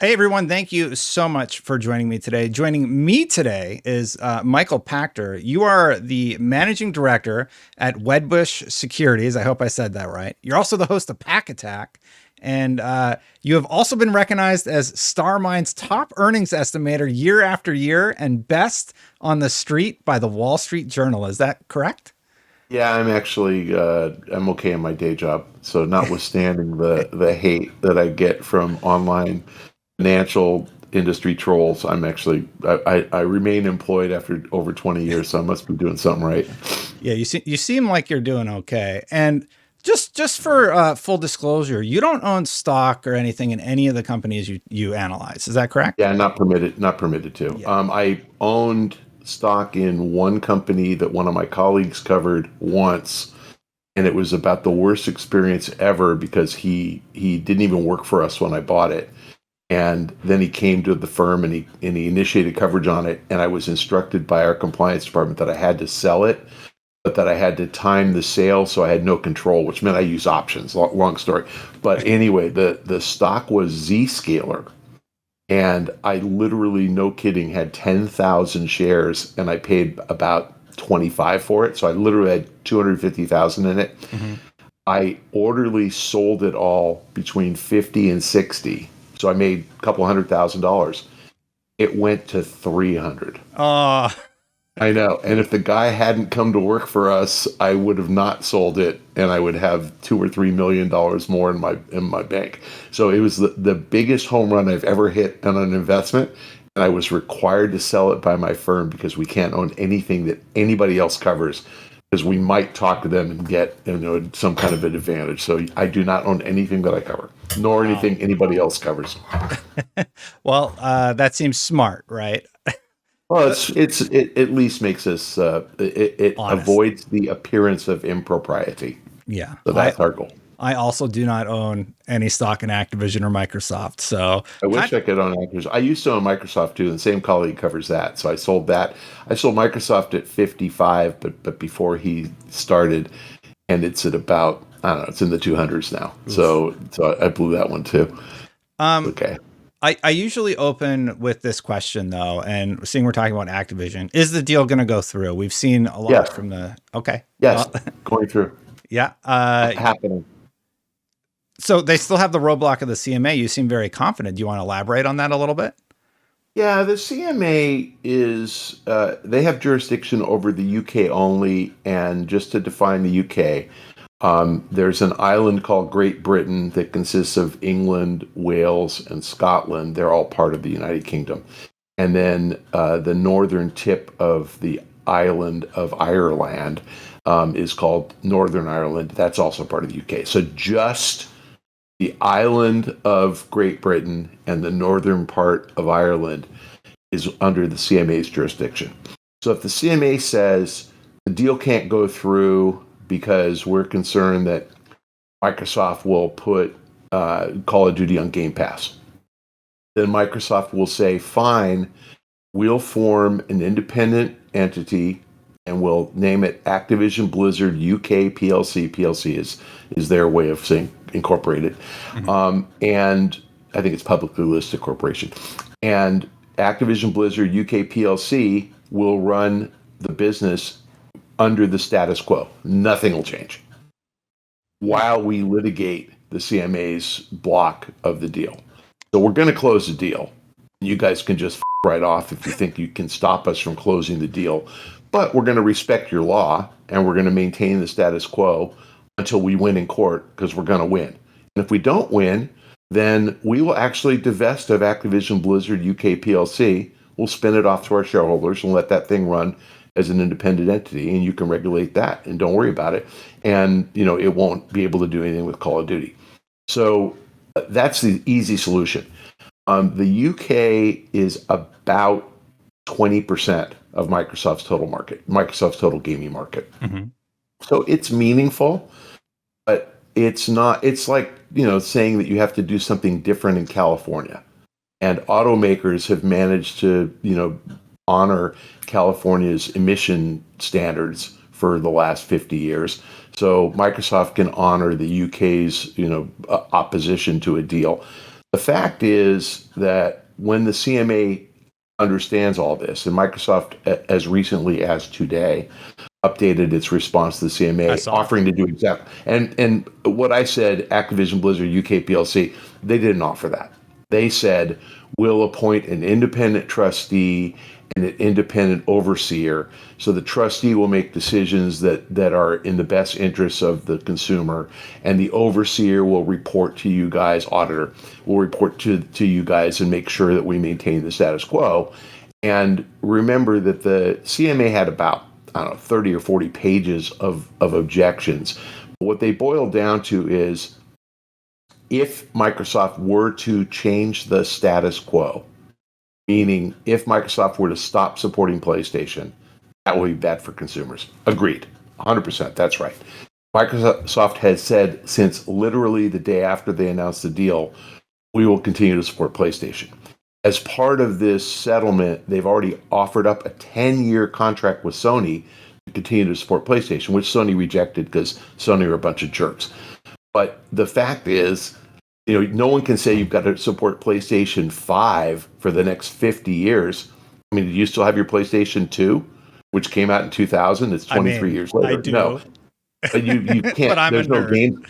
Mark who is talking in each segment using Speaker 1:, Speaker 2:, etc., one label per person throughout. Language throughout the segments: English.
Speaker 1: Hey everyone, thank you so much for joining me today. Joining me today is Michael Pachter. You are the managing director at Wedbush Securities. I hope I said that right. You're also the host of Pack Attack, and you have also been recognized as StarMine's top earnings estimator year after year and best on the street by the Wall Street Journal. Is that correct?
Speaker 2: Yeah, I'm actually I'm okay in my day job. So notwithstanding the hate that I get from online financial industry trolls, I remain employed after over 20 years, so I must be doing something right.
Speaker 1: Yeah, you seem like you're doing okay. And just for full disclosure, you don't own stock or anything in any of the companies you analyze. Is that correct?
Speaker 2: Yeah, not permitted to.
Speaker 1: Yeah.
Speaker 2: I owned stock in one company that one of my colleagues covered once, and it was about the worst experience ever because he didn't even work for us when I bought it. And then he came to the firm and he initiated coverage on it. And I was instructed by our compliance department that I had to sell it, but that I had to time the sale, so I had no control, which meant I use options. Long story. But anyway, the stock was Zscaler. And I literally, no kidding, had 10,000 shares and I paid about 25 for it. So I literally had 250,000 in it.
Speaker 1: Hmm.
Speaker 2: I orderly sold it all between 50 and 60. So I made a couple $100,000. It went to 300.
Speaker 1: Uh,
Speaker 2: I know. And if the guy hadn't come to work for us, I would have not sold it and I would have $2 or $3 million more in my bank. So it was the biggest home run I've ever hit on an investment. And I was required to sell it by my firm because we can't own anything that anybody else covers because we might talk to them and get some kind of an advantage. So I do not own anything that I cover, nor
Speaker 1: wow.
Speaker 2: anything anybody else covers.
Speaker 1: Well, that seems smart, right?
Speaker 2: Well, it at least makes us it
Speaker 1: Honest.
Speaker 2: avoids the appearance of impropriety.
Speaker 1: Yeah.
Speaker 2: So
Speaker 1: I
Speaker 2: that's our goal.
Speaker 1: I also do not own any stock in Activision or Microsoft. So,
Speaker 2: I
Speaker 1: kind
Speaker 2: wish I could own Actors. I used to own Microsoft too, and the same colleague covers that. So I sold that. I sold Microsoft at 55, but before he started, and it's at about, I don't know, it's in the 200s now.
Speaker 1: oof.
Speaker 2: So I blew that one too.
Speaker 1: Um,
Speaker 2: Okay.
Speaker 1: I usually open with this question though, and seeing we're talking about Activision, is the deal going to go through? We've seen a lot
Speaker 2: Yes.
Speaker 1: from the. Okay.
Speaker 2: Yes.
Speaker 1: Well,
Speaker 2: Going through.
Speaker 1: yeah.
Speaker 2: Happening.
Speaker 1: So they still have the roadblock of the CMA. You seem very confident. Do you want to elaborate on that a little bit?
Speaker 2: Yeah, the CMA is, they have jurisdiction over the UK only. And just to define the UK, there's an island called Great Britain that consists of England, Wales, and Scotland. They're all part of the United Kingdom. And then the northern tip of the island of Ireland is called Northern Ireland. That's also part of the UK. So just the island of Great Britain and the northern part of Ireland is under the CMA's jurisdiction. So if the CMA says the deal can't go through because we're concerned that Microsoft will put Call of Duty on Game Pass, then Microsoft will say, fine, we'll form an independent entity and we'll name it Activision Blizzard UK PLC. PLC is their way of saying incorporated.
Speaker 1: Mhm.
Speaker 2: And I think it's publicly listed corporation. And Activision Blizzard UK PLC will run the business under the status quo. Nothing will change while we litigate the CMA's block of the deal. So we're going to close the deal. You guys can just right off if you think you can stop us from closing the deal. But we're going to respect your law and we're going to maintain the status quo until we win in court because we're going to win. And if we don't win, then we will actually divest of Activision Blizzard UK PLC. We'll spin it off to our shareholders and let that thing run as an independent entity, and you can regulate that and don't worry about it. And it won't be able to do anything with Call of Duty. So that's the easy solution. The UK is about 20% of Microsoft's total market, Microsoft's total gaming market.
Speaker 1: Mhm.
Speaker 2: So it's meaningful, but it's not, it's like, saying that you have to do something different in California. And automakers have managed to, honor California's emission standards for the last 50 years. So Microsoft can honor the UK's, opposition to a deal. The fact is that when the CMA understands all this, and Microsoft, as recently as today, updated its response to the CMA, offering to do exactly. And what I said, Activision Blizzard UK PLC, they didn't offer that. They said, we'll appoint an independent trustee and an independent overseer. So the trustee will make decisions that are in the best interests of the consumer, and the overseer will report to you guys, auditor will report to you guys and make sure that we maintain the status quo. And remember that the CMA had about, I don't know, 30 or 40 pages of objections. What they boiled down to is, if Microsoft were to change the status quo, meaning if Microsoft were to stop supporting PlayStation, that would be bad for consumers. Agreed. 100%. That's right. Microsoft has said since literally the day after they announced the deal, we will continue to support PlayStation. As part of this settlement, they've already offered up a 10-year contract with Sony to continue to support PlayStation, which Sony rejected because Sony are a bunch of jerks. But the fact is, no one can say you've got to support PlayStation 5 for the next 50 years. I mean, do you still have your PlayStation 2, which came out in 2000? It's 23 years later.
Speaker 1: I do.
Speaker 2: No, but you can't.
Speaker 1: But I'm
Speaker 2: there's
Speaker 1: a
Speaker 2: no
Speaker 1: nerd.
Speaker 2: game.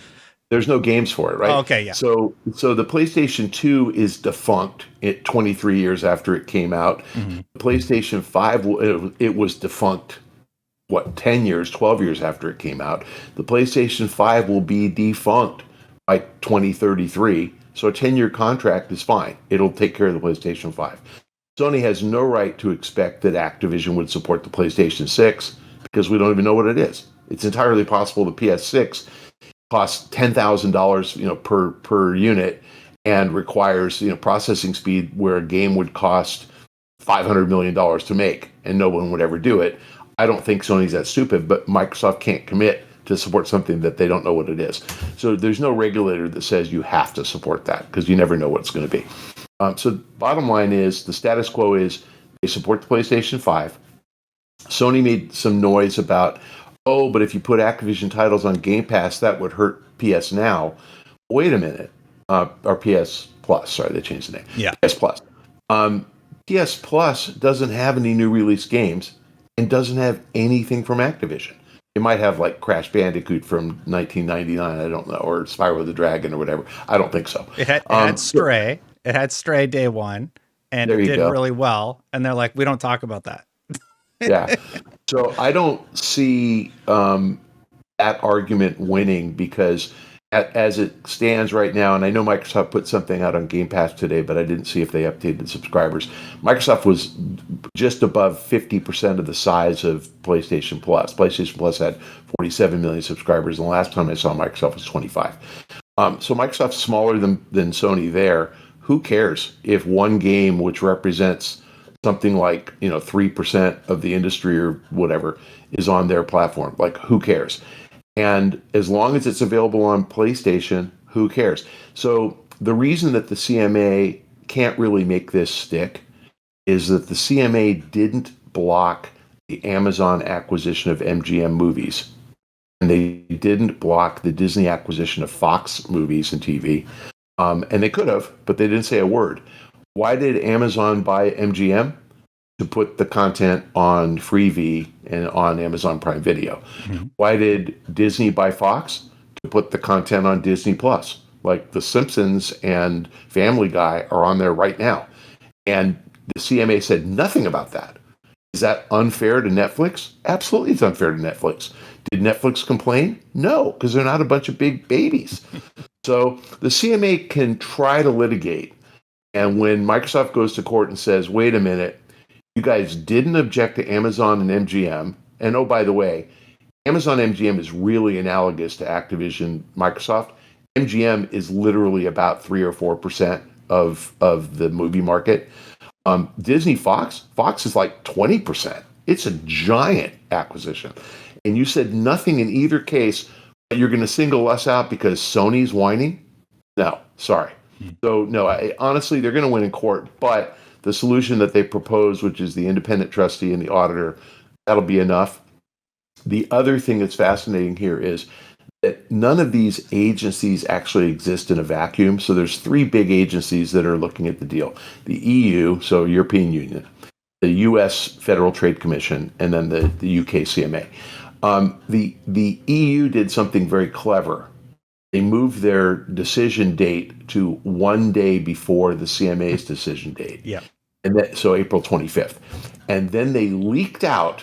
Speaker 2: There's no games for it, right?
Speaker 1: Oh, okay, yeah.
Speaker 2: So the PlayStation 2 is defunct 23 years after it came out.
Speaker 1: Mm-hmm.
Speaker 2: PlayStation 5, it was defunct, 10 years, 12 years after it came out. The PlayStation 5 will be defunct by 2033. So a 10-year contract is fine. It'll take care of the PlayStation 5. Sony has no right to expect that Activision would support the PlayStation 6 because we don't even know what it is. It's entirely possible the PS6 costs $10,000, per unit, and requires processing speed where a game would cost $500 million to make, and no one would ever do it. I don't think Sony's that stupid, but Microsoft can't commit to support something that they don't know what it is. So there's no regulator that says you have to support that because you never know what it's going to be. So bottom line is the status quo is they support the PlayStation 5. Sony made some noise about, but if you put Activision titles on Game Pass, that would hurt PS Now. Wait a minute. Or PS Plus. Sorry, they changed the name.
Speaker 1: Yeah.
Speaker 2: PS Plus. PS Plus doesn't have any new release games and doesn't have anything from Activision. It might have like Crash Bandicoot from 1999, I don't know, or Spyro the Dragon or whatever. I don't think so.
Speaker 1: It had Stray. It had Stray day one, and it did really well. And they're like, we don't talk about that.
Speaker 2: Yeah. So I don't see that argument winning because as it stands right now, and I know Microsoft put something out on Game Pass today, but I didn't see if they updated subscribers. Microsoft was just above 50% of the size of PlayStation Plus. PlayStation Plus had 47 million subscribers, and the last time I saw Microsoft was 25. So Microsoft's smaller than Sony there. Who cares if one game, which represents something like 3% of the industry or whatever, is on their platform? Like, who cares? And as long as it's available on PlayStation, who cares? So the reason that the CMA can't really make this stick is that the CMA didn't block the Amazon acquisition of MGM Movies. And they didn't block the Disney acquisition of Fox Movies and TV. And they could have, but they didn't say a word. Why did Amazon buy MGM? To put the content on Freevee and on Amazon Prime Video. Mm-hmm. Why did Disney buy Fox? To put the content on Disney Plus. Like The Simpsons and Family Guy are on there right now. And the CMA said nothing about that. Is that unfair to Netflix? Absolutely, it's unfair to Netflix. Did Netflix complain? No, because they're not a bunch of big babies. So the CMA can try to litigate. And when Microsoft goes to court and says, wait a minute, you guys didn't object to Amazon and MGM. And oh, by the way, Amazon MGM is really analogous to Activision Microsoft. MGM is literally about 3 or 4% of the movie market. Disney Fox is like 20%. It's a giant acquisition. And you said nothing in either case, but you're going to single us out because Sony's whining? No, sorry. So no, honestly, they're going to win in court, but the solution that they propose, which is the independent trustee and the auditor, that'll be enough. The other thing that's fascinating here is that none of these agencies actually exist in a vacuum. So there's three big agencies that are looking at the deal: the EU, so European Union, the U.S. Federal Trade Commission, and then the UK CMA. The EU did something very clever. They moved their decision date to one day before the CMA's decision date.
Speaker 1: Yeah.
Speaker 2: And so April 25th. And then they leaked out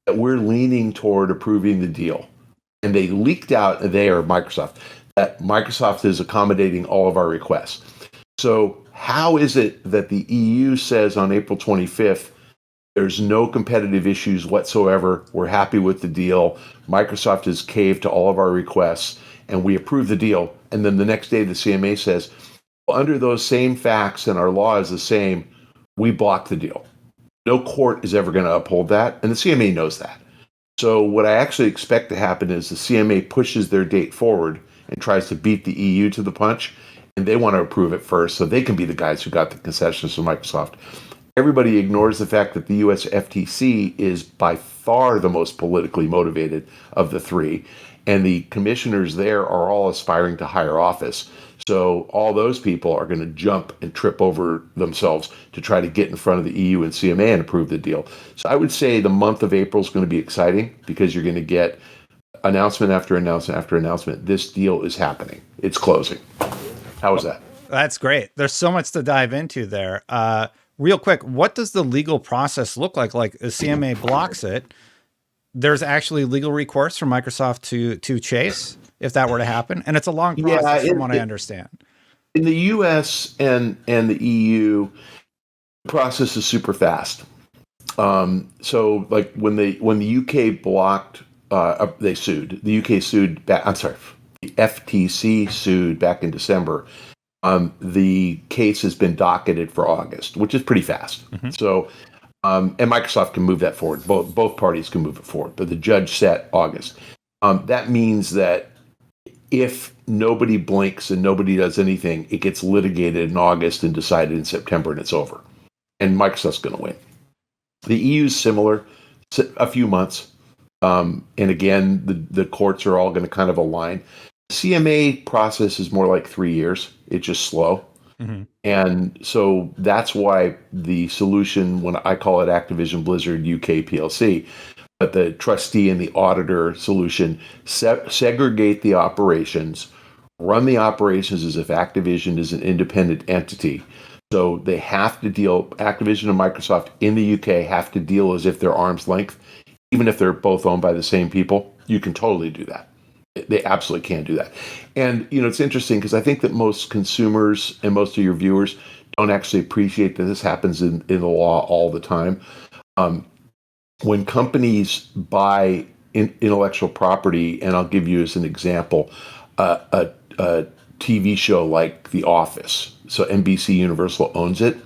Speaker 2: that we're leaning toward approving the deal. And they leaked out, they are Microsoft, that Microsoft is accommodating all of our requests. So how is it that the EU says on April 25th, there's no competitive issues whatsoever, we're happy with the deal, Microsoft has caved to all of our requests, and we approve the deal, and then the next day the CMA says, well, under those same facts and our law is the same, we block the deal. No court is ever going to uphold that, and the CMA knows that. So what I actually expect to happen is the CMA pushes their date forward and tries to beat the EU to the punch, and they want to approve it first so they can be the guys who got the concessions from Microsoft. Everybody ignores the fact that the US FTC is by far the most politically motivated of the three, and the commissioners there are all aspiring to higher office. So all those people are going to jump and trip over themselves to try to get in front of the EU and CMA and approve the deal. So I would say the month of April is going to be exciting because you're going to get announcement after announcement after announcement. This deal is happening. It's closing. How was that?
Speaker 1: That's great. There's so much to dive into there. Real quick, what does the legal process look like? Like the CMA blocks it. There's actually legal recourse for Microsoft to chase if that were to happen. And it's a long process from what I understand.
Speaker 2: In the US and the EU, the process is super fast. So like when the UK blocked, they sued. The UK sued back, I'm sorry, the FTC sued back in December. The case has been docketed for August, which is pretty fast. Mm-hmm. So, and Microsoft can move that forward. Both parties can move it forward, but the judge set August. That means that if nobody blinks and nobody does anything, it gets litigated in August and decided in September, and it's over. And Microsoft's going to win. The EU is similar, a few months. And again, the courts are all going to kind of align. CMA process is more like 3 years. It's just slow. Mm-hmm. And so that's why the solution, when I call it Activision Blizzard UK PLC, but the trustee and the auditor solution, segregate the operations, run the operations as if Activision is an independent entity. So they have to deal, Activision and Microsoft in the UK have to deal as if they're arm's length, even if they're both owned by the same people. You can totally do that. They absolutely can do that. And, it's interesting because I think that most consumers and most of your viewers don't actually appreciate that this happens in the law all the time. When companies buy intellectual property, and I'll give you as an example, a TV show like The Office, so NBC Universal owns it,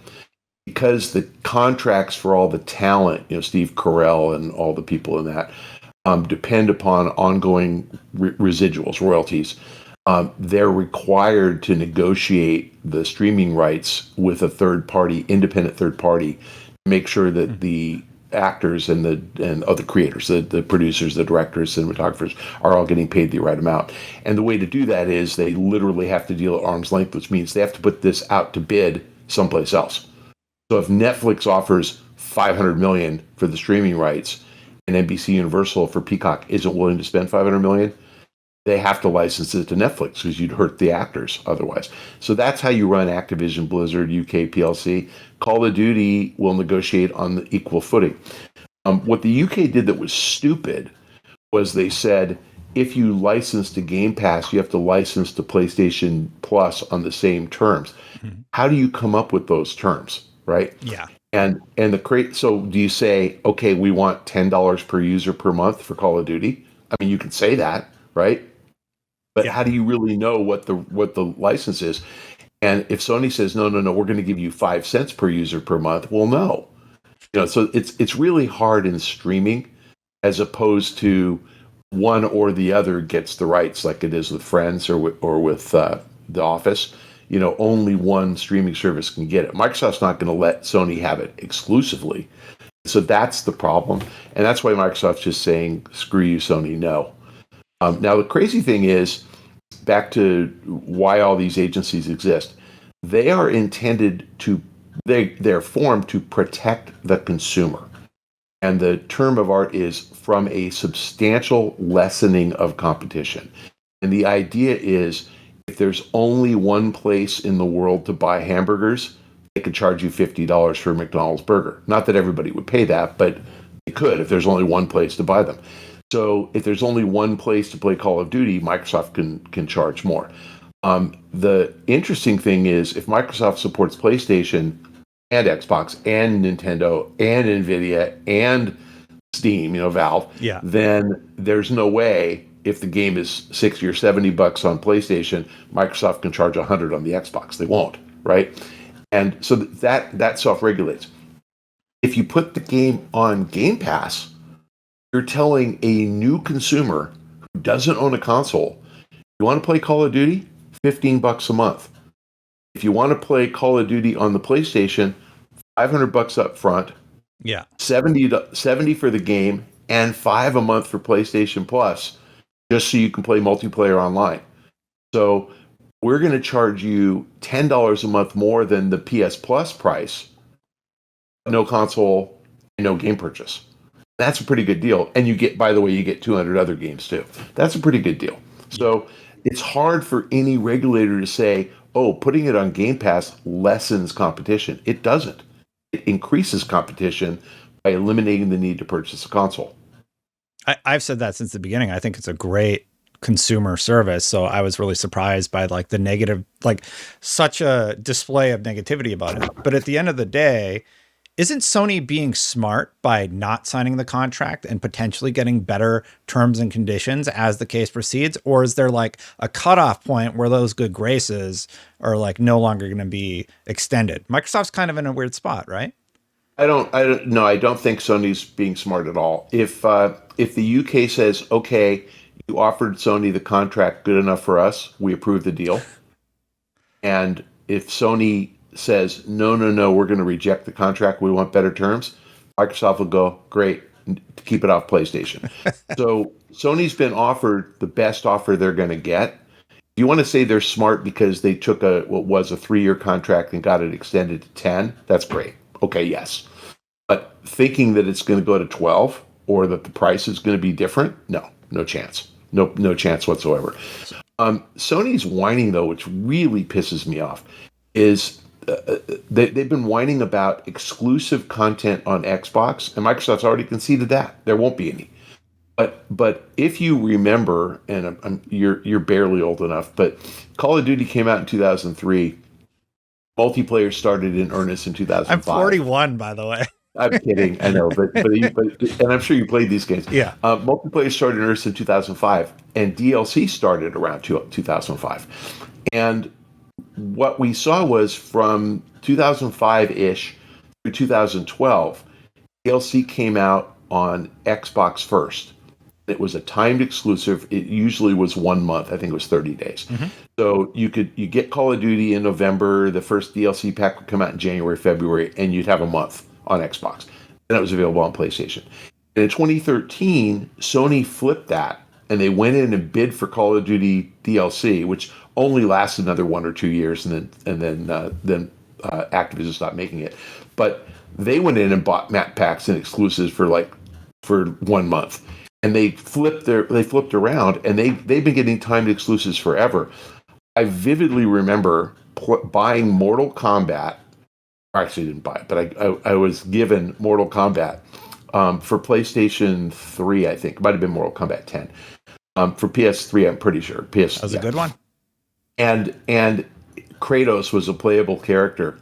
Speaker 2: because the contracts for all the talent, Steve Carell and all the people in that, depend upon ongoing residuals, royalties. They're required to negotiate the streaming rights with a third party, independent third party, to make sure that the actors and other creators, the producers, the directors, cinematographers, are all getting paid the right amount. And the way to do that is they literally have to deal at arm's length, which means they have to put this out to bid someplace else. So if Netflix offers $500 million for the streaming rights, and NBC Universal for Peacock isn't willing to spend $500 million, they have to license it to Netflix because you'd hurt the actors otherwise. So that's how you run Activision Blizzard UK PLC. Call of Duty will negotiate on the equal footing. What the UK did that was stupid was they said, if you license to Game Pass, you have to license to PlayStation Plus on the same terms. Mm-hmm. How do you come up with those terms, right?
Speaker 1: Yeah.
Speaker 2: And so do you say, okay, we want $10 per user per month for Call of Duty? I mean, you can say that, right? But how do you really know what the license is? And if Sony says, no, we're going to give you 5 cents per user per month, well, no. So it's really hard in streaming, as opposed to one or the other gets the rights, like it is with Friends or with The Office. Only one streaming service can get it. Microsoft's not going to let Sony have it exclusively. So that's the problem. And that's why Microsoft's just saying, screw you, Sony, no. Now, the crazy thing is, back to why all these agencies exist, they are intended to, they're formed to protect the consumer. And the term of art is from a substantial lessening of competition. And the idea is, if there's only one place in the world to buy hamburgers, they could charge you $50 for a McDonald's burger. Not that everybody would pay that, but they could if there's only one place to buy them. So if there's only one place to play Call of Duty, Microsoft can charge more. The interesting thing is, if Microsoft supports PlayStation and Xbox and Nintendo and Nvidia and Steam, Valve, then there's no way, if the game is $60 or $70 on PlayStation, Microsoft can charge $100 on the Xbox. They won't, right? And so that self-regulates. If you put the game on Game Pass, you're telling a new consumer who doesn't own a console, you want to play Call of Duty? $15 a month. If you want to play Call of Duty on the PlayStation, $500 up front, 70 for the game, and $5 a month for PlayStation Plus, just so you can play multiplayer online. So we're going to charge you $10 a month more than the PS Plus price, no console, and no game purchase. That's a pretty good deal. And you get, by the way, you get 200 other games too. That's a pretty good deal. So it's hard for any regulator to say, oh, putting it on Game Pass lessens competition. It doesn't. It increases competition by eliminating the need to purchase a console.
Speaker 1: I've said that since the beginning. I think it's a great consumer service. So I was really surprised by like the negative, like such a display of negativity about it. But at the end of the day, isn't Sony being smart by not signing the contract and potentially getting better terms and conditions as the case proceeds? Or is there like a cutoff point where those good graces are like no longer going to be extended? Microsoft's kind of in a weird spot, right?
Speaker 2: I don't think Sony's being smart at all. If the UK says, okay, you offered Sony the contract good enough for us, we approve the deal. And if Sony says, no, we're going to reject the contract, we want better terms, Microsoft will go, great, keep it off PlayStation. So Sony's been offered the best offer they're going to get. If you want to say they're smart because they took what was a 3-year contract and got it extended to 10, that's great. Okay, yes. But thinking that it's going to go to 12 or that the price is going to be different, no chance. No chance whatsoever. Sony's whining, though, which really pisses me off, is they've been whining about exclusive content on Xbox, and Microsoft's already conceded that there won't be any. But if you remember, and you're barely old enough, but Call of Duty came out in 2003. Multiplayer started in earnest in 2005.
Speaker 1: I'm 41, by the way.
Speaker 2: I'm kidding, I know, but and I'm sure you played these games.
Speaker 1: Yeah.
Speaker 2: Multiplayer started in earnest in 2005, and DLC started around 2005. And what we saw was from 2005-ish through 2012, DLC came out on Xbox first. It was a timed exclusive. It usually was 1 month. I think it was 30 days. Mm-hmm. So you get Call of Duty in November. The first DLC pack would come out in January, February, and you'd have a month on Xbox. And it was available on PlayStation. And in 2013, Sony flipped that, and they went in and bid for Call of Duty DLC, which only lasted another 1 or 2 years, and then Activision stopped making it. But they went in and bought map packs and exclusives for 1 month. And they flipped around, and they've been getting timed exclusives forever. I vividly remember buying Mortal Kombat. I actually didn't buy it, but I was given Mortal Kombat for PlayStation 3, I think. It might have been Mortal Kombat 10. For PS3, I'm pretty sure.
Speaker 1: That was a good one.
Speaker 2: And Kratos was a playable character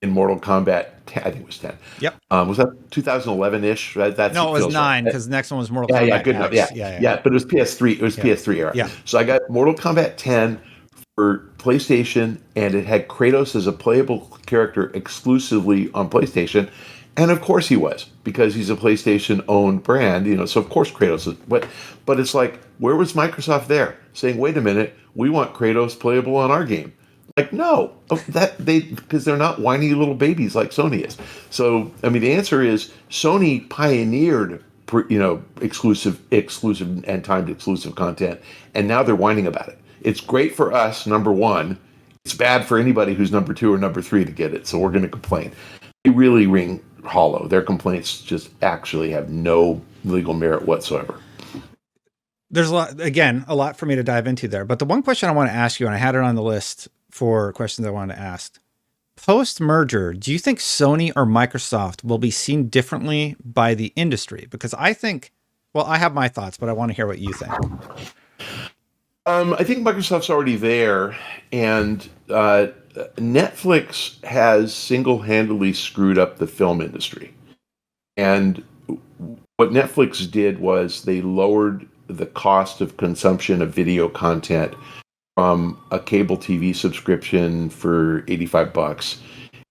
Speaker 2: in Mortal Kombat 10. I think it was 10.
Speaker 1: Yep.
Speaker 2: Was that 2011-ish?
Speaker 1: No, it was 9, because the next one was Mortal Kombat.
Speaker 2: Yeah, good enough. Yeah, but it was PS3. It was PS3 era.
Speaker 1: Yeah.
Speaker 2: So I got Mortal Kombat 10 for PlayStation, and it had Kratos as a playable character exclusively on PlayStation. And of course he was, because he's a PlayStation-owned brand, so of course Kratos is. But it's like, where was Microsoft there? Saying, wait a minute, we want Kratos playable on our game. Like, no, because they're not whiny little babies like Sony is. So, I mean, the answer is Sony pioneered exclusive and timed exclusive content, and now they're whining about it. It's great for us, number one. It's bad for anybody who's number two or number three to get it, so we're going to complain. They really ring hollow. Their complaints just actually have no legal merit whatsoever.
Speaker 1: There's a lot for me to dive into there. But the one question I want to ask you, and I had it on the list for questions I wanted to ask. Post-merger, do you think Sony or Microsoft will be seen differently by the industry? Because I think, well, I have my thoughts, but I want to hear what you think.
Speaker 2: I think Microsoft's already there, and Netflix has single-handedly screwed up the film industry. And what Netflix did was they lowered the cost of consumption of video content from a cable TV subscription for $85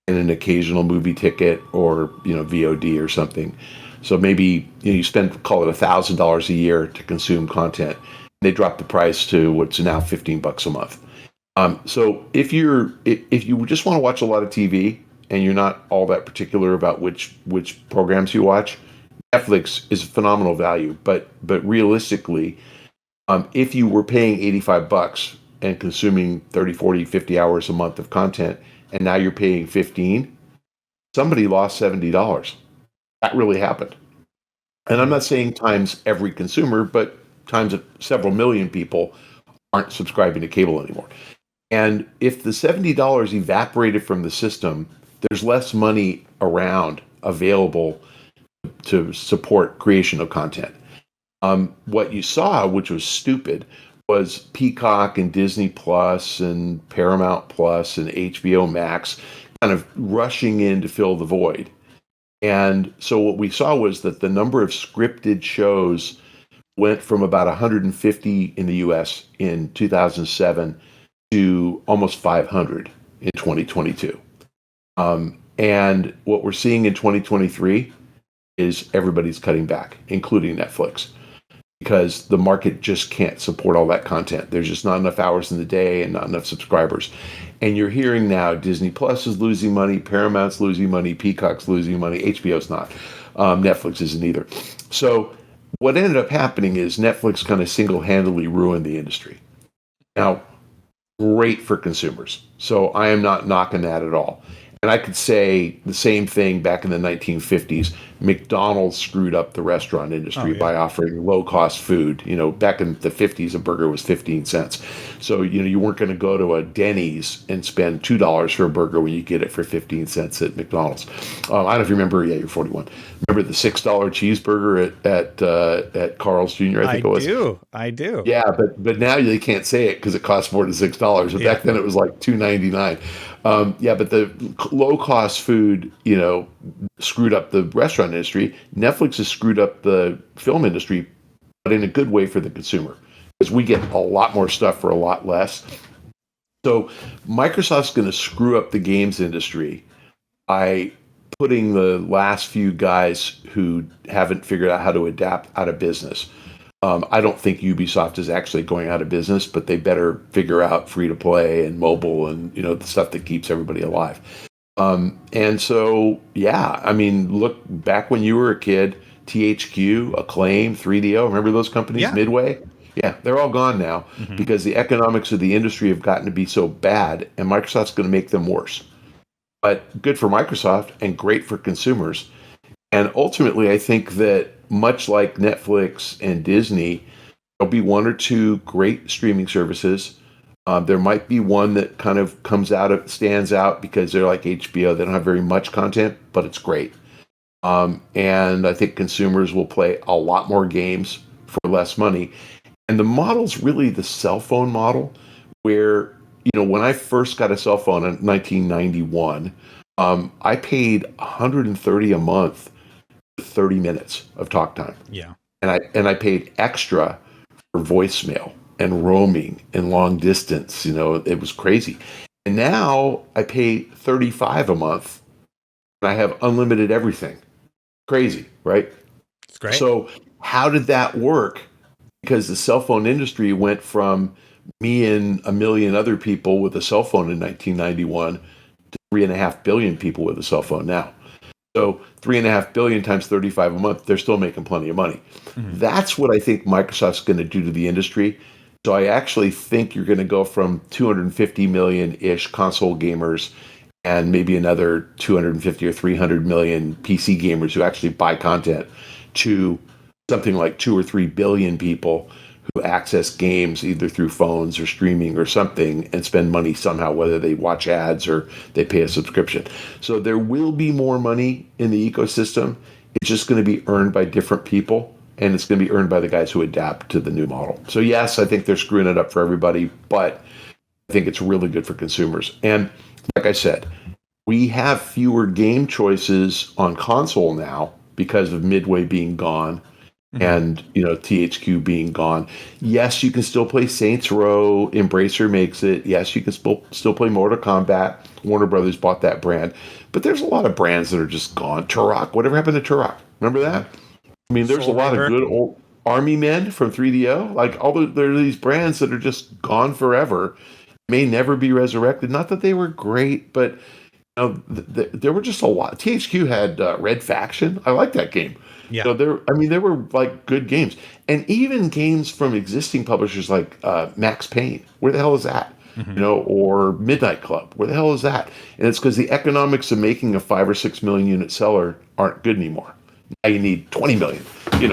Speaker 2: and an occasional movie ticket or VOD or something. So maybe you spend, call it $1,000 a year to consume content. They dropped the price to what's now $15 a month. So if you just want to watch a lot of TV and you're not all that particular about which programs you watch, Netflix is a phenomenal value. But realistically, if you were paying $85 and consuming 30, 40, 50 hours a month of content, and now you're paying $15, somebody lost $70. That really happened. And I'm not saying times every consumer, but times several million people aren't subscribing to cable anymore. And if the $70 evaporated from the system, there's less money around available to support creation of content. What you saw, which was stupid, was Peacock and Disney Plus and Paramount Plus and HBO Max kind of rushing in to fill the void. And so what we saw was that the number of scripted shows went from about 150 in the US in 2007 to almost 500 in 2022. And what we're seeing in 2023 is everybody's cutting back, including Netflix, because the market just can't support all that content. There's just not enough hours in the day and not enough subscribers. And you're hearing now Disney Plus is losing money, Paramount's losing money, Peacock's losing money, HBO's not. Netflix isn't either. So what ended up happening is Netflix kind of single-handedly ruined the industry. Now, great for consumers. So I am not knocking that at all. And I could say the same thing back in the 1950s. McDonald's screwed up the restaurant industry by offering low-cost food. Back in the 50s, a burger was 15 cents. So, you weren't going to go to a Denny's and spend $2 for a burger when you get it for 15 cents at McDonald's. I don't know if you remember, you're 41. Remember the $6 cheeseburger at Carl's Jr., I think it was?
Speaker 1: I do.
Speaker 2: Yeah, but now you can't say it because it costs more than $6. But back then it was like $2.99. But the low-cost food, screwed up the restaurant industry. Netflix has screwed up the film industry, but in a good way for the consumer, because we get a lot more stuff for a lot less. So Microsoft's going to screw up the games industry by putting the last few guys who haven't figured out how to adapt out of business. I don't think Ubisoft is actually going out of business, but they better figure out free-to-play and mobile and the stuff that keeps everybody alive. And so, look, back when you were a kid, THQ, Acclaim, 3DO, remember those companies?
Speaker 1: Yeah.
Speaker 2: Midway? Yeah, they're all gone now because the economics of the industry have gotten to be so bad, and Microsoft's going to make them worse. But good for Microsoft and great for consumers. And ultimately, I think that much like Netflix and Disney, there'll be one or two great streaming services. There might be one that kind of stands out because they're like HBO. They don't have very much content, but it's great. And I think consumers will play a lot more games for less money. And the model's really the cell phone model, where, when I first got a cell phone in 1991, I paid $130 a month for 30 minutes of talk time.
Speaker 1: Yeah.
Speaker 2: And I paid extra for voicemail and roaming and long distance. It was crazy. And now I pay $35 a month and I have unlimited everything. Crazy, right?
Speaker 1: It's great.
Speaker 2: So how did that work? Because the cell phone industry went from me and a million other people with a cell phone in 1991 to 3.5 billion people with a cell phone now. So 3.5 billion times 35 a month, they're still making plenty of money.
Speaker 1: Mhm.
Speaker 2: That's what I think Microsoft's going to do to the industry. So I actually think you're going to go from 250 million-ish console gamers and maybe another 250 or 300 million PC gamers who actually buy content to something like 2 or 3 billion people who access games either through phones or streaming or something and spend money somehow, whether they watch ads or they pay a subscription. So there will be more money in the ecosystem. It's just going to be earned by different people, and it's going to be earned by the guys who adapt to the new model. So yes, I think they're screwing it up for everybody, but I think it's really good for consumers. And like I said, we have fewer game choices on console now because of Midway being gone and THQ being gone. Yes, you can still play Saints Row. Embracer makes it. Yes, you can still play Mortal Kombat. Warner Brothers bought that brand, but there's a lot of brands that are just gone. Turok, whatever happened to Turok? Remember that? I mean, there's
Speaker 1: Soul
Speaker 2: a lot
Speaker 1: Reaver.
Speaker 2: of good old Army Men from 3DO. Like there are these brands that are just gone forever, may never be resurrected. Not that they were great, but there were just a lot. THQ had Red Faction. I like that game.
Speaker 1: Yeah.
Speaker 2: So there were like good games, and even games from existing publishers like Max Payne. Where the hell is that? Or Midnight Club. Where the hell is that? And it's because the economics of making a 5 or 6 million unit seller aren't good anymore. Now you need 20 million.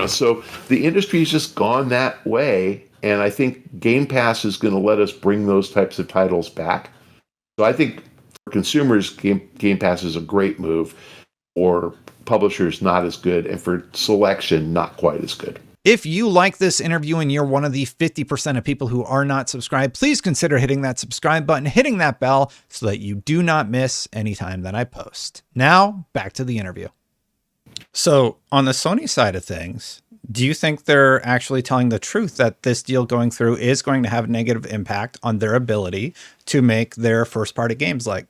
Speaker 2: So the industry's just gone that way, and I think Game Pass is going to let us bring those types of titles back. So I think for consumers, Game Pass is a great move. For publishers, not as good, and for selection, not quite as good.
Speaker 1: If you like this interview and you're one of the 50% of people who are not subscribed, please consider hitting that subscribe button, hitting that bell so that you do not miss any time that I post. Now, back to the interview. So on the Sony side of things, do you think they're actually telling the truth that this deal going through is going to have a negative impact on their ability to make their first party games like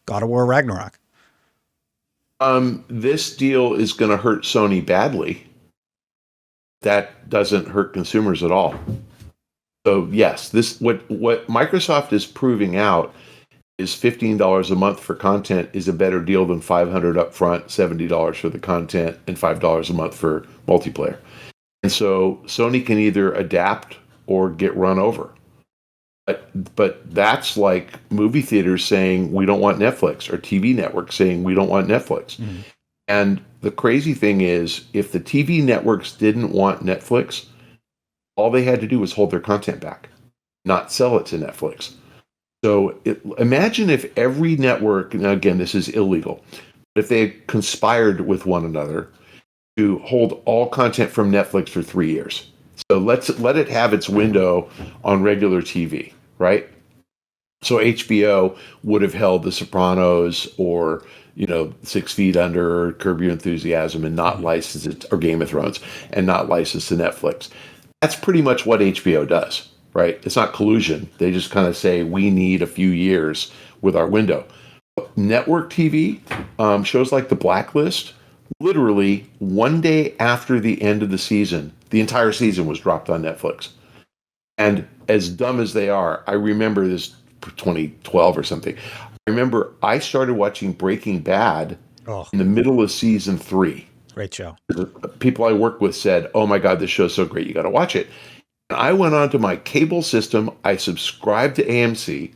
Speaker 1: God of War Ragnarok?
Speaker 2: This deal is going to hurt Sony badly. That doesn't hurt consumers at all. So yes, what Microsoft is proving out is $15 a month for content is a better deal than $500 up front, $70 for the content, and $5 a month for multiplayer. And so Sony can either adapt or get run over. But that's like movie theaters saying we don't want Netflix, or TV networks saying we don't want Netflix. And the crazy thing is, if the TV networks didn't want Netflix, all they had to do was hold their content back, not sell it to Netflix. So imagine if every network, now again, this is illegal, but if they conspired with one another to hold all content from Netflix for 3 years. So let it have its window on regular TV, right? So HBO would have held The Sopranos or 6 Feet Under, or Curb Your Enthusiasm, and not licensed it, or Game of Thrones, and not licensed to Netflix. That's pretty much what HBO does, right? It's not collusion. They just kind of say we need a few years with our window. Network TV, shows like The Blacklist, literally one day after the end of the season, the entire season was dropped on Netflix. And as dumb as they are, I remember this 2012 or something. I remember I started watching Breaking Bad in the middle of season 3.
Speaker 1: Great show.
Speaker 2: The people I worked with said, "Oh my God, this show's so great, you got to watch it." And I went onto my cable system. I subscribed to AMC.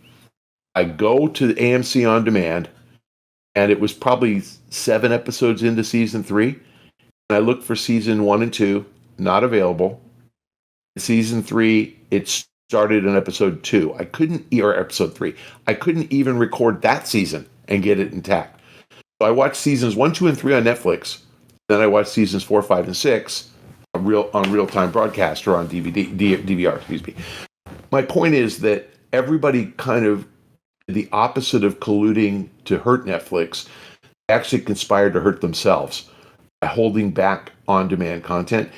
Speaker 2: I go to AMC On Demand, and it was probably 7 episodes into season 3. And I looked for season 1 and 2, not available. Season 3, it started in episode 2. Or episode 3. I couldn't even record that season and get it intact. So I watched seasons 1, 2, and 3 on Netflix. Then I watched seasons 4, 5, and 6 on real-time broadcast, or on DVR, excuse me. My point is that everybody kind of, the opposite of colluding to hurt Netflix, actually conspired to hurt themselves by holding back on-demand content.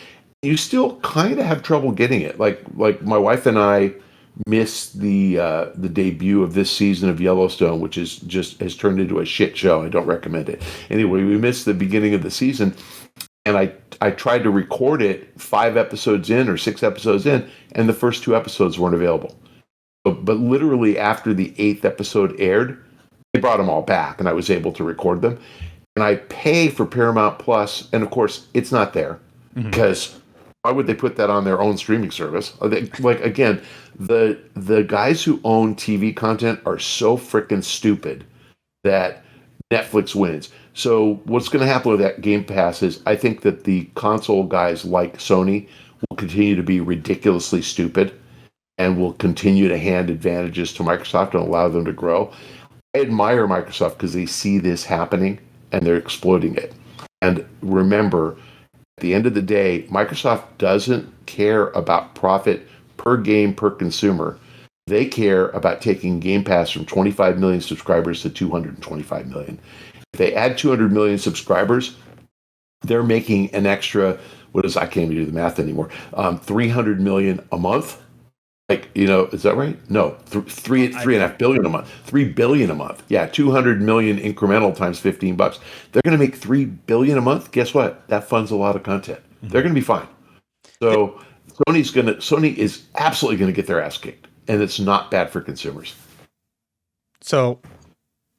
Speaker 2: You still kind of have trouble getting it. Like my wife and I missed the debut of this season of Yellowstone, which has turned into a shit show. I don't recommend it. Anyway, we missed the beginning of the season, and I tried to record it 5 episodes in or 6 episodes in, and the first 2 episodes weren't available. But literally after the 8th episode aired, they brought them all back, and I was able to record them. and I pay for Paramount Plus, and of course, it's not there
Speaker 1: Mhm.
Speaker 2: because why would they put that on their own streaming service? Like again, the guys who own TV content are so freaking stupid that Netflix wins. So what's going to happen with that Game Pass is I think that the console guys like Sony will continue to be ridiculously stupid and will continue to hand advantages to Microsoft and allow them to grow. I admire Microsoft because they see this happening and they're exploiting it. And remember, at the end of the day, Microsoft doesn't care about profit per game per consumer. They care about taking Game Pass from 25 million subscribers to 225 million. If they add 200 million subscribers, they're making an extra, I can't even do the math anymore, 300 million a month. Like, is that right? No, three and a half billion a month, 3 billion a month. Yeah, 200 million incremental times $15. They're going to make 3 billion a month. Guess what? That funds a lot of content. They're going to be fine. So Sony is absolutely going to get their ass kicked, and it's not bad for consumers.
Speaker 1: So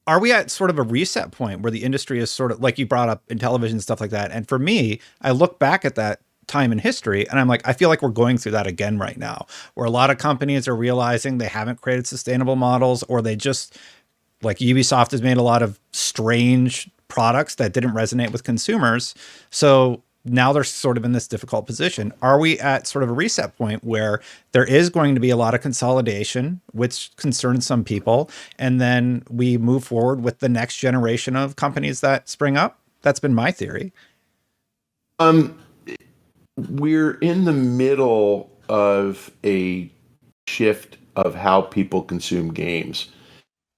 Speaker 1: are we at sort of a reset point where the industry is sort of like you brought up in television and stuff like that? And for me, I look back at that time in history and I'm like, I feel like we're going through that again right now, where a lot of companies are realizing they haven't created sustainable models, or they just, like Ubisoft has made a lot of strange products that didn't resonate with consumers. So now they're sort of in this difficult position. Are we at sort of a reset point where there is going to be a lot of consolidation, which concerns some people, and then we move forward with the next generation of companies that spring up? That's been my theory.
Speaker 2: We're in the middle of a shift of how people consume games.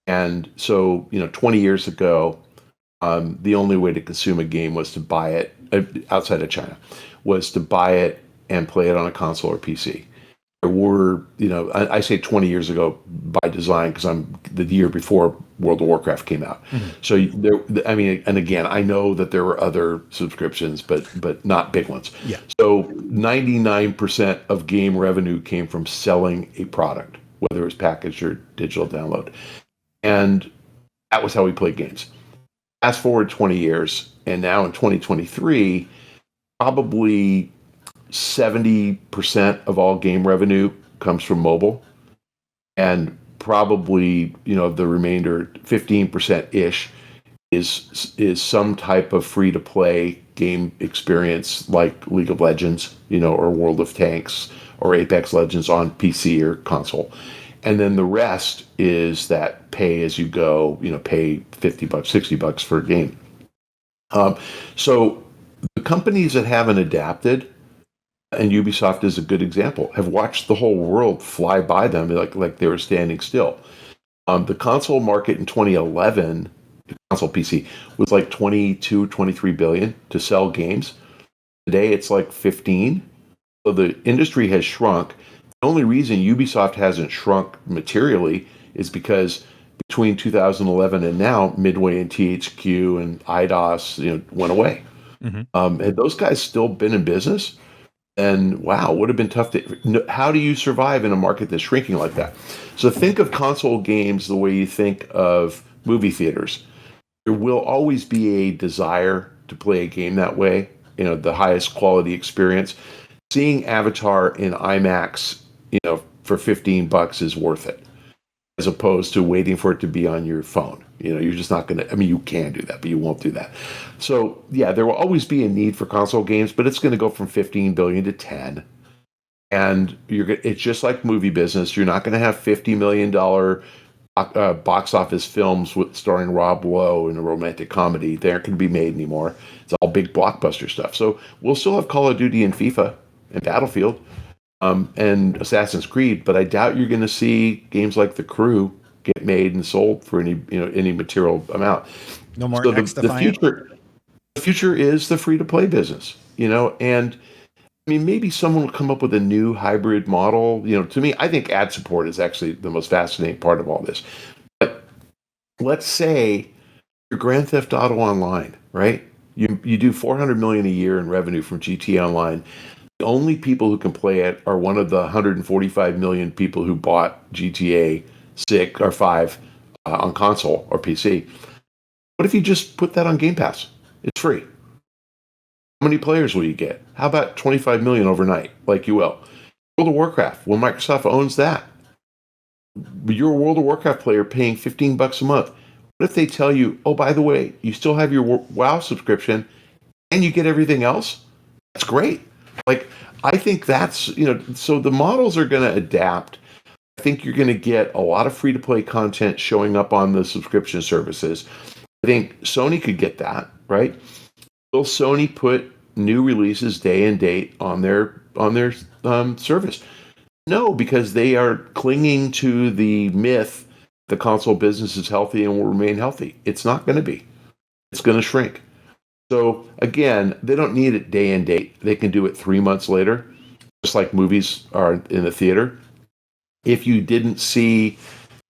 Speaker 2: And so, 20 years ago, the only way to consume a game was to buy it outside of China, was to buy it and play it on a console or PC. There were, I say 20 years ago by design because I'm the year before World of Warcraft came out. So and again, I know that there were other subscriptions, but not big ones.
Speaker 1: Yeah.
Speaker 2: So 99% of game revenue came from selling a product, whether it was packaged or digital download. And that was how we played games. Fast forward 20 years, and now in 2023, probably 70% of all game revenue comes from mobile, and probably the remainder 15% ish is some type of free to play game experience like League of Legends, or World of Tanks or Apex Legends on PC or console. And then the rest is that pay as you go, pay $50, $60 for a game. So the companies that haven't adapted, and Ubisoft is a good example, have watched the whole world fly by them like they were standing still. The console market in 2011, console PC, was like 22, 23 billion to sell games. Today it's like 15. So the industry has shrunk. The only reason Ubisoft hasn't shrunk materially is because between 2011 and now, Midway and THQ and IDOS, went away. Had those guys still been in business, and wow, would have been tough to. How do you survive in a market that's shrinking like that? So think of console games the way you think of movie theaters. There will always be a desire to play a game that way, the highest quality experience. Seeing Avatar in IMAX, for $15 is worth it, as opposed to waiting for it to be on your phone. You're just not going to, you can do that, but you won't do that. So yeah, there will always be a need for console games, but it's going to go from 15 billion to 10. And it's just like movie business. You're not going to have $50 million box office films starring Rob Lowe in a romantic comedy. They aren't going to be made anymore. It's all big blockbuster stuff. So we'll still have Call of Duty and FIFA and Battlefield, and Assassin's Creed, but I doubt you're going to see games like The Crew get made and sold for any material amount.
Speaker 1: No more
Speaker 2: So
Speaker 1: X-Defiant?
Speaker 2: the future is the free to play business, and maybe someone will come up with a new hybrid model. To me, I think ad support is actually the most fascinating part of all this. But let's say your Grand Theft Auto Online, right? You do 400 million a year in revenue from GTA Online. The only people who can play it are one of the 145 million people who bought GTA 6 or 5 on console or PC. What if you just put that on Game Pass? It's free. How many players will you get? How about 25 million overnight, like you will? World of Warcraft, well, Microsoft owns that. You're a World of Warcraft player paying $15 a month. What if they tell you, oh, by the way, you still have your WoW subscription and you get everything else? That's great. Like, I think that's, so the models are going to adapt. I think you're going to get a lot of free-to-play content showing up on the subscription services. I think Sony could get that, right? Will Sony put new releases day and date on their service? No, because they are clinging to the myth the console business is healthy and will remain healthy. It's not going to be. It's going to shrink. So again, they don't need it day and date. They can do it 3 months later, just like movies are in the theater. If you didn't see,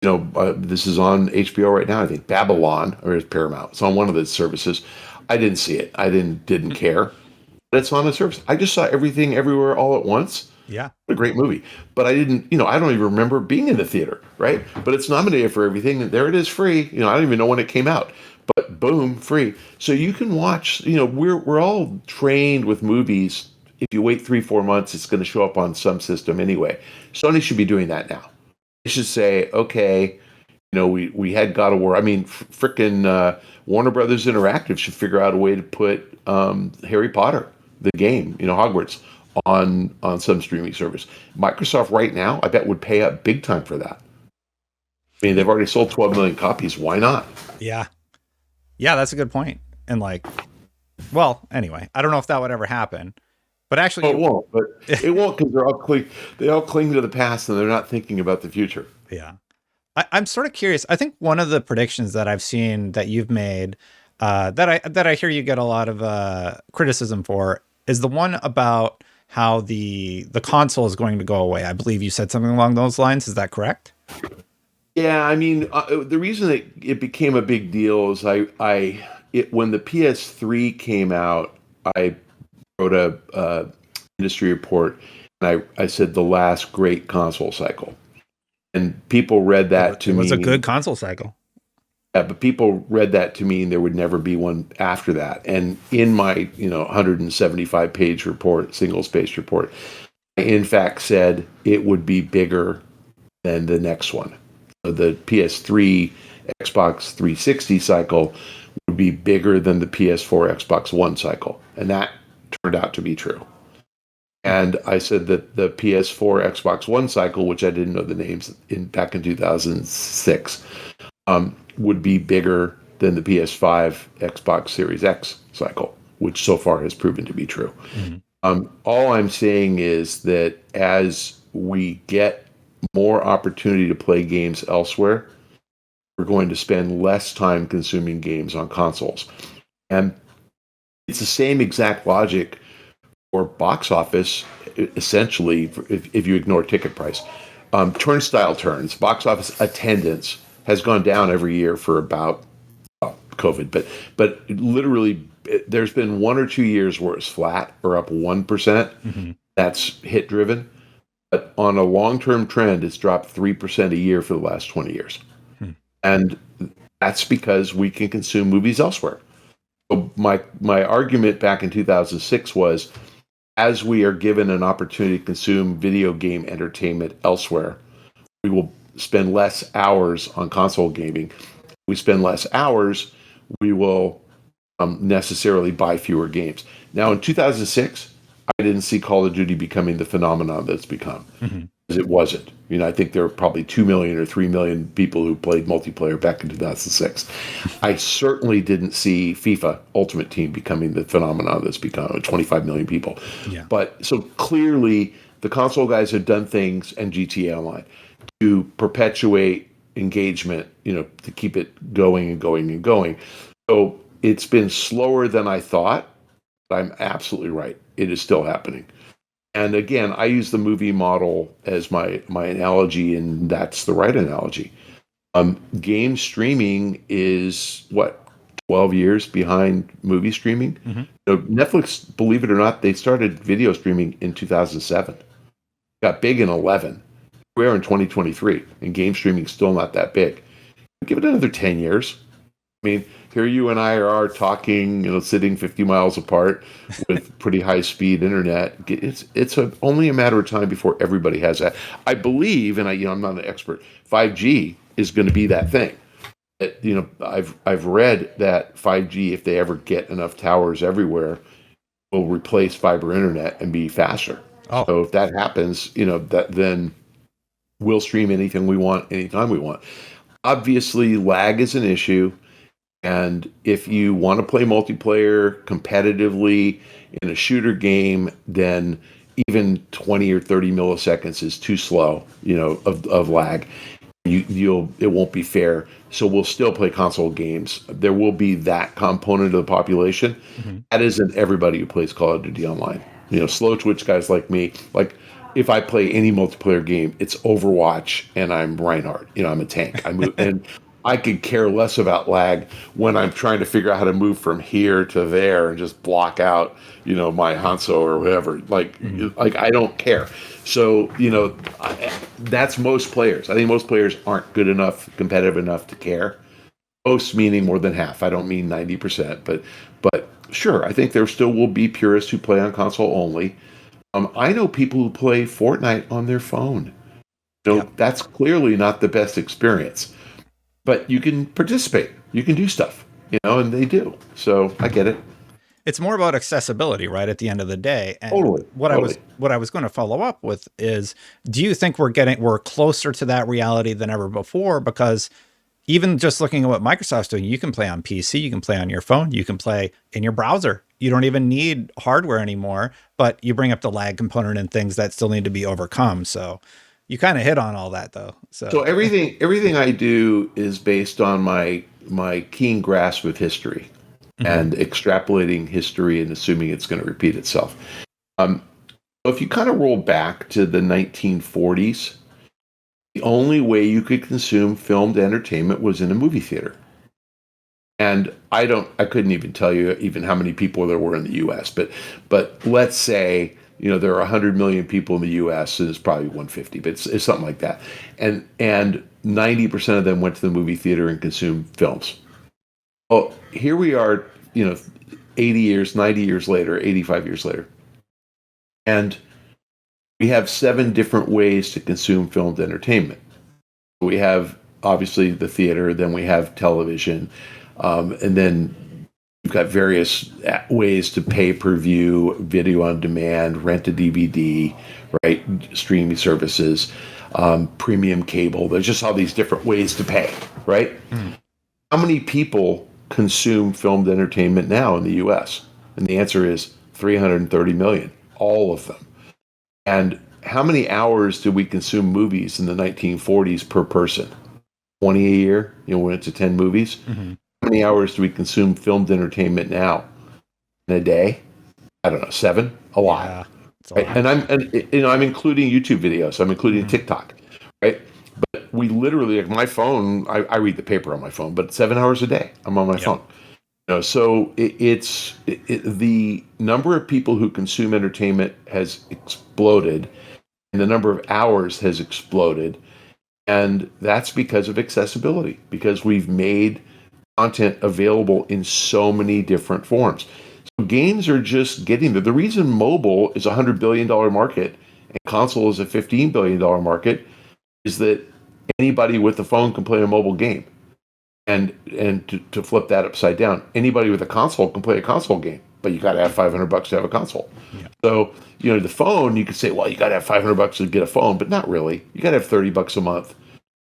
Speaker 2: this is on HBO right now, I think Babylon, or it's Paramount. It's on one of the services. I didn't see it. I didn't care. But it's on the service. I just saw Everything Everywhere All at Once.
Speaker 1: Yeah.
Speaker 2: What a great movie. But I didn't, I don't even remember being in the theater, right? But it's nominated for everything, and there it is, free. I don't even know when it came out. But boom, free. So you can watch, we're all trained with movies. If you wait 3-4 months, it's going to show up on some system anyway. Sony should be doing that now. They should say, okay, we had God of War. I mean, frickin' Warner Brothers Interactive should figure out a way to put Harry Potter, the game, Hogwarts, on some streaming service. Microsoft right now, I bet, would pay up big time for that. I mean, they've already sold 12 million copies. Why not?
Speaker 1: Yeah. Yeah, that's a good point. And anyway, I don't know if that would ever happen. But actually,
Speaker 2: it won't. But it won't, because they all cling to the past and they're not thinking about the future.
Speaker 1: Yeah, I'm sort of curious. I think one of the predictions that I've seen that you've made, that I hear you get a lot of criticism for, is the one about how the console is going to go away. I believe you said something along those lines. Is that correct?
Speaker 2: Yeah, I mean, the reason it became a big deal is when the PS3 came out, I wrote a industry report, and I said the last great console cycle, and people read that to me. It was
Speaker 1: a good console cycle.
Speaker 2: Yeah, but people read that to mean there would never be one after that. And in my 175-page report, single-spaced report, I in fact said it would be bigger than the next one. So the PS3 Xbox 360 cycle would be bigger than the PS4 Xbox One cycle, and that turned out to be true. And I said that the PS4 Xbox One cycle, which I didn't know the names back in 2006, would be bigger than the PS5 Xbox Series X cycle, which so far has proven to be true. Mm-hmm. All I'm saying is that as we get more opportunity to play games elsewhere, we're going to spend less time consuming games on consoles. And it's the same exact logic for box office, essentially, if you ignore ticket price. Turnstile turns, box office attendance has gone down every year for about COVID, but literally there's been 1 or 2 years where it's flat or up 1%. Mm-hmm. That's hit driven. But on a long-term trend, it's dropped 3% a year for the last 20 years. And that's because we can consume movies elsewhere. So my argument back in 2006 was, as we are given an opportunity to consume video game entertainment elsewhere, we will spend less hours on console gaming. If we spend less hours, we will necessarily buy fewer games. Now, in 2006, I didn't see Call of Duty becoming the phenomenon that it's become. Mm-hmm. Because it wasn't. I think there were probably 2 million or 3 million people who played multiplayer back in 2006. I certainly didn't see FIFA Ultimate Team becoming the phenomenon that's become 25 million people. Yeah. But so clearly the console guys have done things, and GTA Online, to perpetuate engagement, to keep it going and going and going. So it's been slower than I thought, but I'm absolutely right. It is still happening. And again, I use the movie model as my analogy, and that's the right analogy. Game streaming is, 12 years behind movie streaming? Mm-hmm. Netflix, believe it or not, they started video streaming in 2007. Got big in 11. We're in 2023, and game streaming is still not that big. Give it another 10 years. I mean, here you and I are talking, sitting 50 miles apart with pretty high speed internet. Only a matter of time before everybody has that. I believe, and I'm not an expert. 5G is going to be that thing. I've read that 5G, if they ever get enough towers everywhere, will replace fiber internet and be faster.
Speaker 1: Oh,
Speaker 2: So if that happens, then we'll stream anything we want, anytime we want. Obviously, lag is an issue. And if you want to play multiplayer competitively in a shooter game, then even 20 or 30 milliseconds is too slow, of lag. It won't be fair. So we'll still play console games. There will be that component of the population.
Speaker 1: mm-hmm.
Speaker 2: That isn't everybody who plays Call of Duty online. Slow twitch guys like me, like if I play any multiplayer game, it's Overwatch and I'm Reinhardt. I'm a tank. I move and I could care less about lag when I'm trying to figure out how to move from here to there and just block out, my Hanzo or whatever. Like I don't care. So, that's most players. I think most players aren't good enough, competitive enough to care. Most meaning more than half. I don't mean 90%, but sure, I think there still will be purists who play on console only. I know people who play Fortnite on their phone. That's clearly not the best experience. But you can participate. You can do stuff, and they do. So I get it.
Speaker 1: It's more about accessibility, right? At the end of the day. And
Speaker 2: Totally.
Speaker 1: what I was going to follow up with is, do you think we're closer to that reality than ever before? Because even just looking at what Microsoft's doing, you can play on PC, you can play on your phone, you can play in your browser. You don't even need hardware anymore, but you bring up the lag component and things that still need to be overcome. So you kind of hit on all that though.
Speaker 2: So everything I do is based on my keen grasp of history and extrapolating history and assuming it's going to repeat itself. If you kind of roll back to the 1940s, the only way you could consume filmed entertainment was in a movie theater. And I couldn't even tell you even how many people there were in the US, but let's say, there are 100 million people in the US, and it's probably 150, but it's something like that. And 90% of them went to the movie theater and consumed films. Well, here we are, 80 years, 90 years later, 85 years later. And we have 7 different ways to consume filmed entertainment. We have obviously the theater, then we have television, and then we've got various ways to pay per view, video on demand, rent a DVD, right? Streaming services, premium cable. There's just all these different ways to pay, right? How many people consume filmed entertainment now in the US? And the answer is 330 million, all of them. And how many hours did we consume movies in the 1940s per person? 20 a year? We went to 10 movies. How many hours do we consume filmed entertainment now in a day? I don't know, 7? A lot.
Speaker 1: Yeah,
Speaker 2: right? And I'm including YouTube videos. I'm including TikTok, right? But we literally, like my phone, I read the paper on my phone, but 7 hours a day I'm on my phone. So the number of people who consume entertainment has exploded, and the number of hours has exploded, and that's because of accessibility, because we've made content available in so many different forms. So games are just getting there. The reason mobile is a $100 billion market and console is a $15 billion market is that anybody with a phone can play a mobile game. And to flip that upside down, anybody with a console can play a console game, but you got to have $500 to have a console. Yeah. So, the phone, you could say, well, you got to have $500 to get a phone, but not really. You got to have $30 a month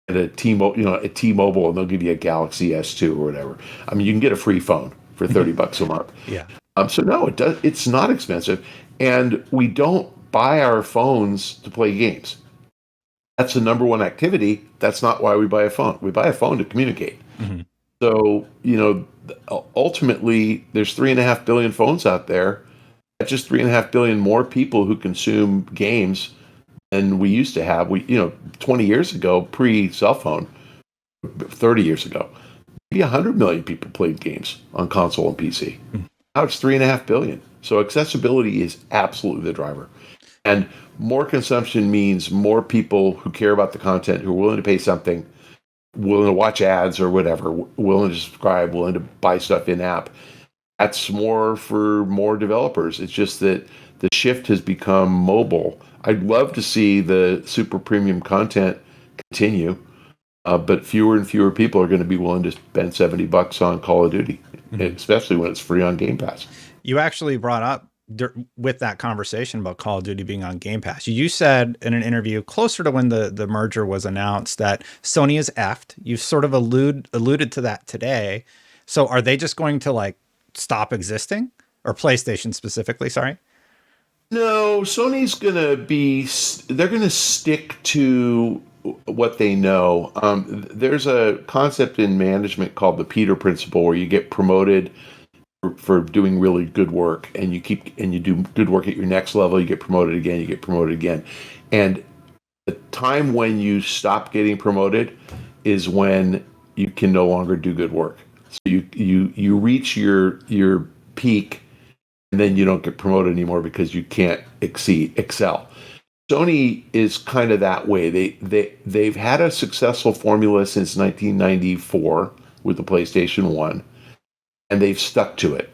Speaker 2: at a T-Mobile, and they'll give you a Galaxy S2 or whatever. I mean, you can get a free phone for $30 a month.
Speaker 1: Yeah.
Speaker 2: So no, it's not expensive, and we don't buy our phones to play games. That's the number one activity. That's not why we buy a phone. We buy a phone to communicate. So, ultimately, there's 3.5 billion phones out there. That's just 3.5 billion more people who consume games than we used to have. 20 years ago, pre-cell phone, 30 years ago, maybe 100 million people played games on console and PC. Now it's 3.5 billion. So accessibility is absolutely the driver. And more consumption means more people who care about the content, who are willing to pay something willing to watch ads or whatever, willing to subscribe, willing to buy stuff in app. That's more for more developers. It's just that the shift has become mobile. I'd love to see the super premium content continue, but fewer and fewer people are going to be willing to spend $70 on Call of Duty, especially when it's free on Game Pass.
Speaker 1: You actually brought up with that conversation about Call of Duty being on Game Pass. You said in an interview closer to when the merger was announced that Sony is effed. You sort of alluded to that today. So are they just going to like stop existing, or PlayStation specifically? Sorry.
Speaker 2: No, Sony's they're going to stick to what they know. There's a concept in management called the Peter Principle, where you get promoted for doing really good work, and you do good work at your next level, you get promoted again. And the time when you stop getting promoted is when you can no longer do good work. So you reach your peak, and then you don't get promoted anymore because you can't excel. Sony is kind of that way. They've had a successful formula since 1994 with the PlayStation 1, and they've stuck to it,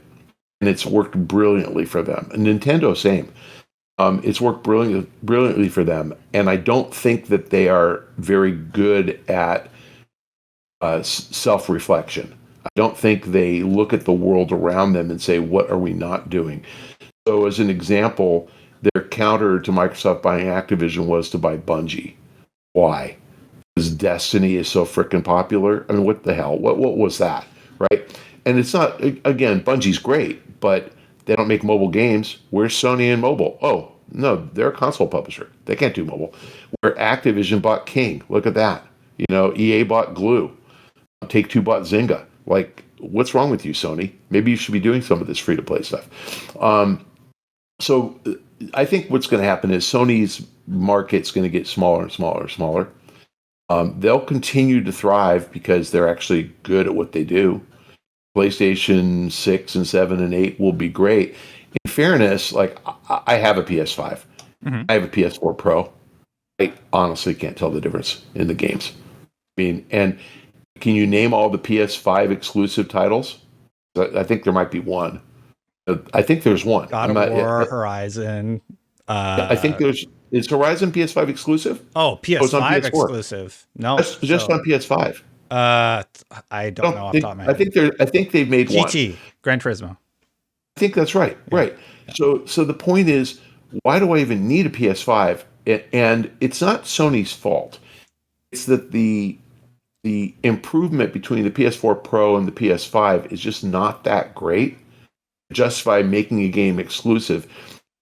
Speaker 2: and it's worked brilliantly for them. And Nintendo, same. It's worked brilliantly for them, and I don't think that they are very good at self-reflection. I don't think they look at the world around them and say, what are we not doing? So as an example, their counter to Microsoft buying Activision was to buy Bungie. Why? Because Destiny is so freaking popular. I mean, what the hell? What was that, right? And it's not, again, Bungie's great, but they don't make mobile games. Where's Sony in mobile? Oh, no, they're a console publisher. They can't do mobile. Where Activision bought King. Look at that. EA bought Glue. Take-Two bought Zynga. Like, what's wrong with you, Sony? Maybe you should be doing some of this free-to-play stuff. So I think what's going to happen is Sony's market's going to get smaller and smaller and smaller. They'll continue to thrive because they're actually good at what they do. PlayStation 6 and 7 and 8 will be great. In fairness, like, I have a PS5. Mm-hmm. I have a PS4 Pro. I honestly can't tell the difference in the games. I mean, and can you name all the PS5 exclusive titles? I think there might be one. I think there's one.
Speaker 1: God of War, Horizon.
Speaker 2: I think is Horizon PS5 exclusive?
Speaker 1: Oh, PS5 exclusive. No,
Speaker 2: just on PS5.
Speaker 1: I don't know off the top of my head.
Speaker 2: I think they've made
Speaker 1: GT, Gran Turismo.
Speaker 2: I think that's right. Yeah. Right. Yeah. So the point is, why do I even need a PS5? And it's not Sony's fault. It's that the improvement between the PS4 Pro and the PS5 is just not that great to justify making a game exclusive.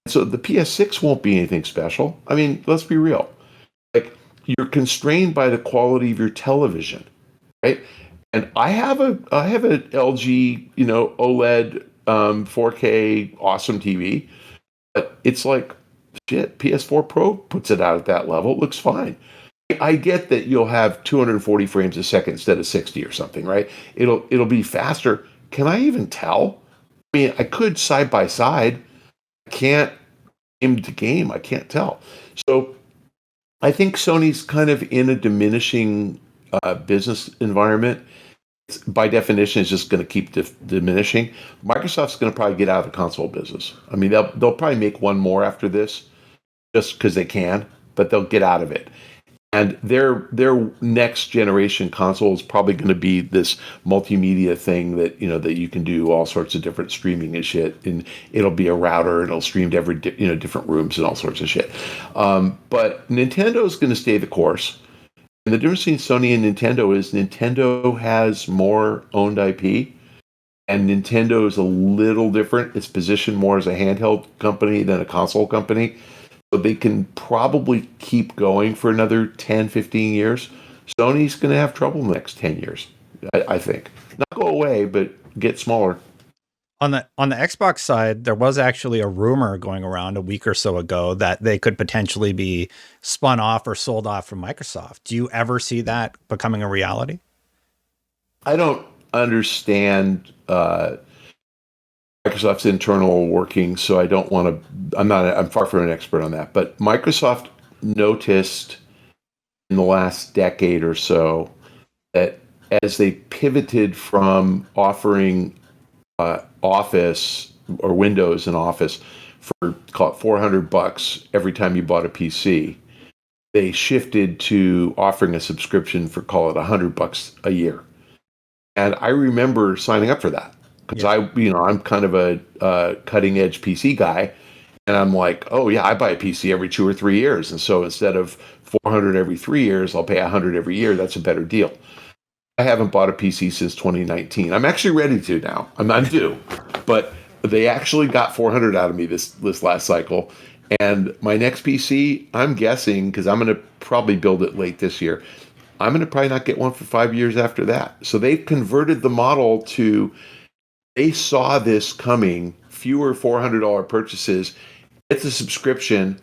Speaker 2: So the PS6 won't be anything special. I mean, let's be real. Like, you're constrained by the quality of your television, right? And I have an LG, OLED 4K awesome TV, but it's like, shit, PS4 Pro puts it out at that level. It looks fine. I get that you'll have 240 frames a second instead of 60 or something, right? It'll be faster. Can I even tell? I mean, I could side by side. I can't game to game. I can't tell. So I think Sony's kind of in a diminishing business environment. By definition, it's just going to keep diminishing. Microsoft's going to probably get out of the console business. I mean, they'll probably make one more after this, just because they can, but they'll get out of it. And their next generation console is probably going to be this multimedia thing that that you can do all sorts of different streaming and shit, and it'll be a router and it'll stream to every different rooms and all sorts of shit. But Nintendo is going to stay the course. And the difference between Sony and Nintendo is Nintendo has more owned IP, and Nintendo is a little different. It's positioned more as a handheld company than a console company. So they can probably keep going for another 10, 15 years. Sony's going to have trouble in the next 10 years, I think. Not go away, but get smaller.
Speaker 1: On the Xbox side, there was actually a rumor going around a week or so ago that they could potentially be spun off or sold off from Microsoft. Do you ever see that becoming a reality?
Speaker 2: I don't understand Microsoft's internal working, so I don't want to. I'm far from an expert on that. But Microsoft noticed in the last decade or so that as they pivoted from offering Office or Windows and Office for call it $400 every time you bought a PC, they shifted to offering a subscription for call it $100 a year. And I remember signing up for that because I'm kind of a cutting edge PC guy, and I'm like, oh yeah, I buy a PC every 2 or 3 years, and so instead of 400 every 3 years, I'll pay 100 every year. That's a better deal. I haven't bought a PC since 2019. I'm actually ready to now. I'm due, but they actually got 400 out of me this last cycle. And my next PC, I'm guessing, because I'm going to probably build it late this year, I'm going to probably not get one for 5 years after that. So they've converted the model to, they saw this coming, fewer $400 purchases, it's a subscription.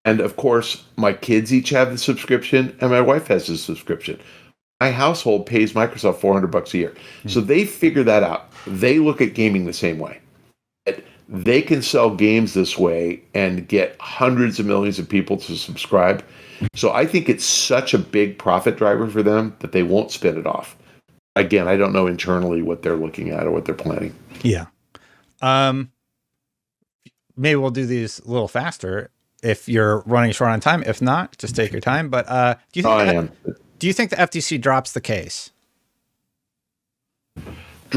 Speaker 2: And of course, my kids each have the subscription, and my wife has the subscription. My household pays Microsoft $400 a year. So they figure that out. They look at gaming the same way. They can sell games this way and get hundreds of millions of people to subscribe. So I think it's such a big profit driver for them that they won't spin it off. Again, I don't know internally what they're looking at or what they're planning.
Speaker 1: Yeah. Maybe we'll do these a little faster if you're running short on time. If not, just take your time. But do you think the FTC drops the case?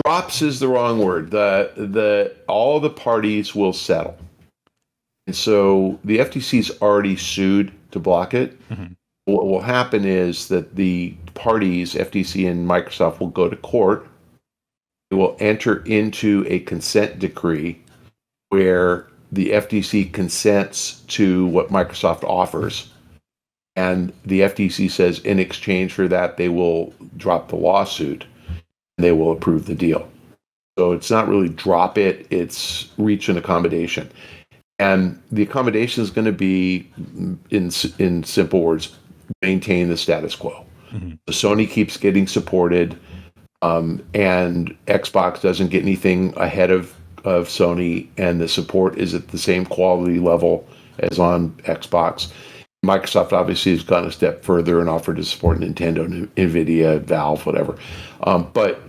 Speaker 2: Drops is the wrong word. All the parties will settle. And so the FTC's already sued to block it. Mm-hmm. What will happen is that the parties, FTC and Microsoft, will go to court. They will enter into a consent decree where the FTC consents to what Microsoft offers. And the FTC says in exchange for that, they will drop the lawsuit and they will approve the deal. So it's not really drop it, it's reach an accommodation. And the accommodation is going to be, in simple words, maintain the status quo. Mm-hmm. So Sony keeps getting supported, and Xbox doesn't get anything ahead of Sony, and the support is at the same quality level as on Xbox. Microsoft obviously has gone a step further and offered to support Nintendo, Nvidia, Valve, whatever. But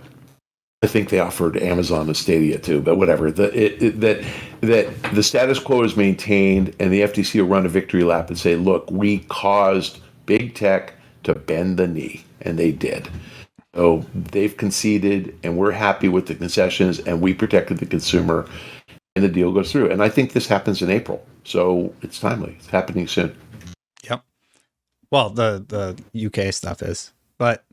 Speaker 2: I think they offered Amazon a Stadia too, but whatever. That the status quo is maintained, and the FTC will run a victory lap and say, look, we caused big tech to bend the knee, and they did. So they've conceded, and we're happy with the concessions, and we protected the consumer, and the deal goes through. And I think this happens in April, so it's timely. It's happening soon.
Speaker 1: Yep. Well, the UK stuff is, but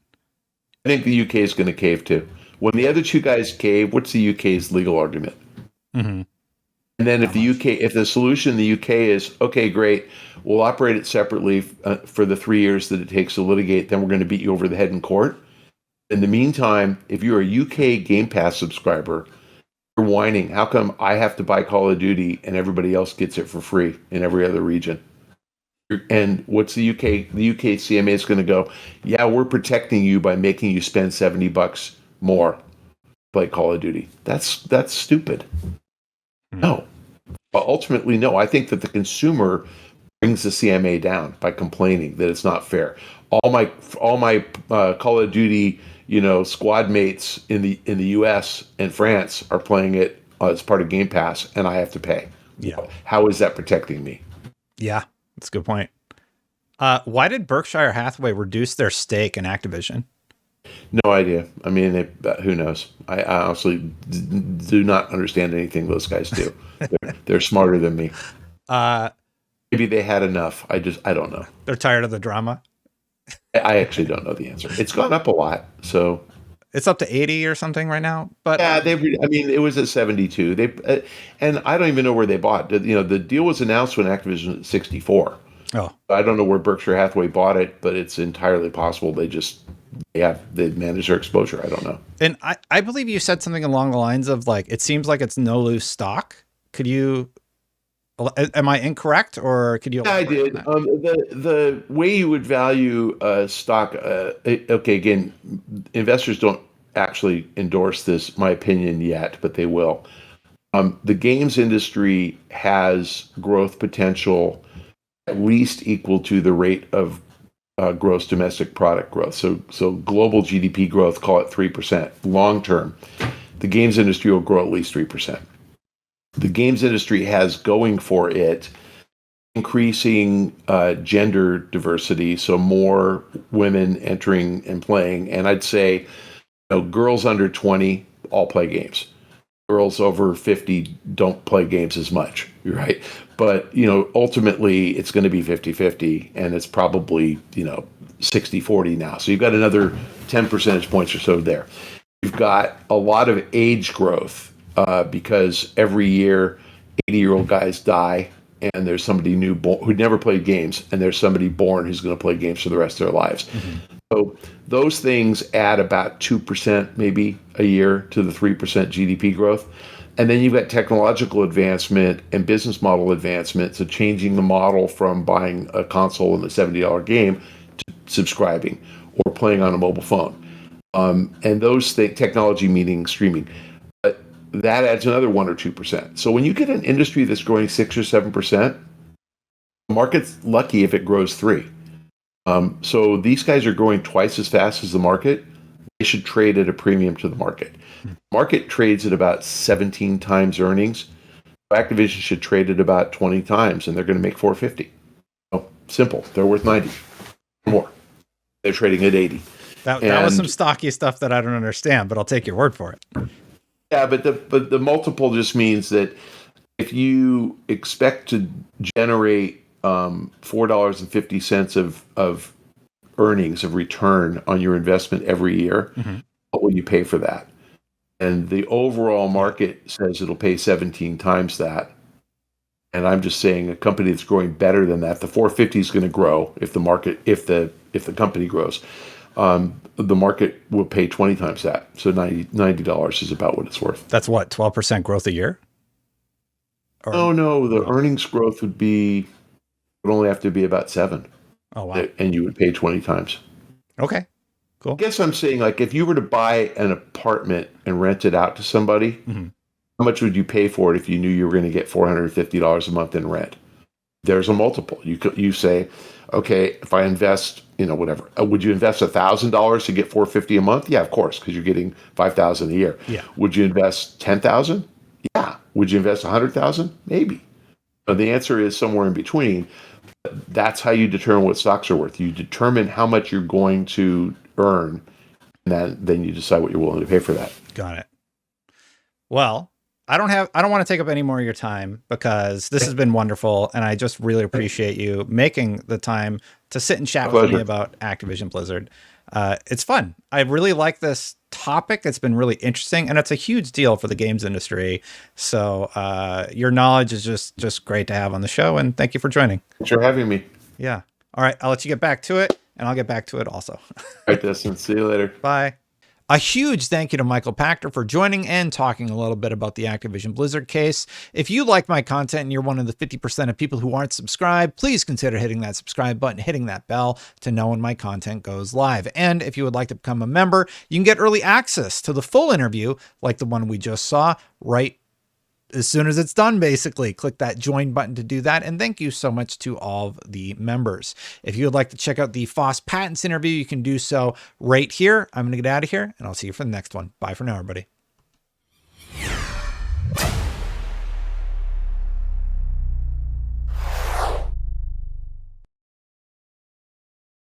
Speaker 2: I think the UK is going to cave too. When the other two guys cave, what's the UK's legal argument? Mm-hmm. And then if the solution in the UK is, okay, great, we'll operate it separately for the 3 years that it takes to litigate, then we're going to beat you over the head in court. In the meantime, if you're a UK Game Pass subscriber, you're whining, how come I have to buy Call of Duty and everybody else gets it for free in every other region? And what's the UK? The UK CMA is going to go, yeah, we're protecting you by making you spend $70 more to play Call of Duty. That's stupid. No. But ultimately, no. I think that the consumer brings the CMA down by complaining that it's not fair. All my Call of Duty, squad mates in the US and France are playing it as part of Game Pass, and I have to pay.
Speaker 1: Yeah.
Speaker 2: How is that protecting me?
Speaker 1: Yeah, that's a good point. Why did Berkshire Hathaway reduce their stake in Activision?
Speaker 2: No idea. I mean, who knows? I honestly do not understand anything those guys do. They're smarter than me. Maybe they had enough. I don't know.
Speaker 1: They're tired of the drama.
Speaker 2: I actually don't know the answer. It's gone up a lot, so
Speaker 1: it's up to 80 or something right now. But
Speaker 2: yeah, it was at 72. And I don't even know where they bought. The deal was announced when Activision was at 64.
Speaker 1: Oh,
Speaker 2: I don't know where Berkshire Hathaway bought it, but it's entirely possible they manage their exposure. I don't know.
Speaker 1: And I believe you said something along the lines of like, it seems like it's no lose stock. Am I incorrect, or could you?
Speaker 2: Yeah, I did. The way you would value stock, okay, again, investors don't actually endorse this, my opinion, yet, but they will. The games industry has growth potential at least equal to the rate of gross domestic product growth. So global GDP growth, call it 3%. Long term, the games industry will grow at least 3%. The games industry has going for it increasing gender diversity, so more women entering and playing. And I'd say, girls under 20 all play games. Girls over 50 don't play games as much, right? But, ultimately it's going to be 50-50, and it's probably, 60-40 now. So you've got another 10 percentage points or so there. You've got a lot of age growth because every year 80-year-old guys die, and there's somebody new who never played games, and there's somebody born who's going to play games for the rest of their lives. Mm-hmm. So those things add about 2% maybe a year to the 3% GDP growth. And then you've got technological advancement and business model advancement, so changing the model from buying a console and a $70 game to subscribing or playing on a mobile phone. And those things, technology meaning streaming, that adds another 1 or 2%. So when you get an industry that's growing 6 or 7%, the market's lucky if it grows 3%. So these guys are growing twice as fast as the market. They should trade at a premium to the market. Market trades at about 17 times earnings. Activision should trade at about 20 times, and they're going to make $450. Oh, simple. They're worth 90 or more. They're trading at 80.
Speaker 1: That was some stocky stuff that I don't understand, but I'll take your word for it.
Speaker 2: Yeah, but the multiple just means that if you expect to generate $4.50 of earnings of return on your investment every year, mm-hmm. what will you pay for that? And the overall market says it'll pay 17 times that. And I'm just saying a company that's growing better than that, the 450 is going to grow if the company grows. The market will pay 20 times that. So $90 is about what it's worth.
Speaker 1: That's what, 12% growth a year?
Speaker 2: No, the earnings growth would only have to be about 7.
Speaker 1: Oh, wow.
Speaker 2: And you would pay 20 times.
Speaker 1: Okay, cool.
Speaker 2: I guess I'm saying, like, if you were to buy an apartment and rent it out to somebody, mm-hmm. how much would you pay for it if you knew you were going to get $450 a month in rent? There's a multiple. You say, okay, if I invest, whatever, would you invest $1,000 to get $450 a month? Yeah, of course, because you're getting $5,000 a year.
Speaker 1: Yeah.
Speaker 2: Would you invest $10,000? Yeah. Would you invest $100,000? Maybe. But the answer is somewhere in between. That's how you determine what stocks are worth. You determine how much you're going to earn, and then you decide what you're willing to pay for that.
Speaker 1: Got it. Well, I don't want to take up any more of your time because this has been wonderful, and I just really appreciate you making the time to sit and chat with me about Activision Blizzard. It's fun. I really like this topic. It's been really interesting, and it's a huge deal for the games industry. So your knowledge is just great to have on the show, and thank you for joining.
Speaker 2: Thanks for having me.
Speaker 1: Yeah. All right. I'll let you get back to it, and I'll get back to it also.
Speaker 2: All right, Dustin. See you later.
Speaker 1: Bye. A huge thank you to Michael Pachter for joining and talking a little bit about the Activision Blizzard case. If you like my content and you're one of the 50% of people who aren't subscribed, please consider hitting that subscribe button, hitting that bell to know when my content goes live. And if you would like to become a member, you can get early access to the full interview like the one we just saw right as soon as it's done, basically. Click that join button to do that. And thank you so much to all of the members. If you would like to check out the Foss Patents interview, you can do so right here. I'm going to get out of here, and I'll see you for the next one. Bye for now, everybody.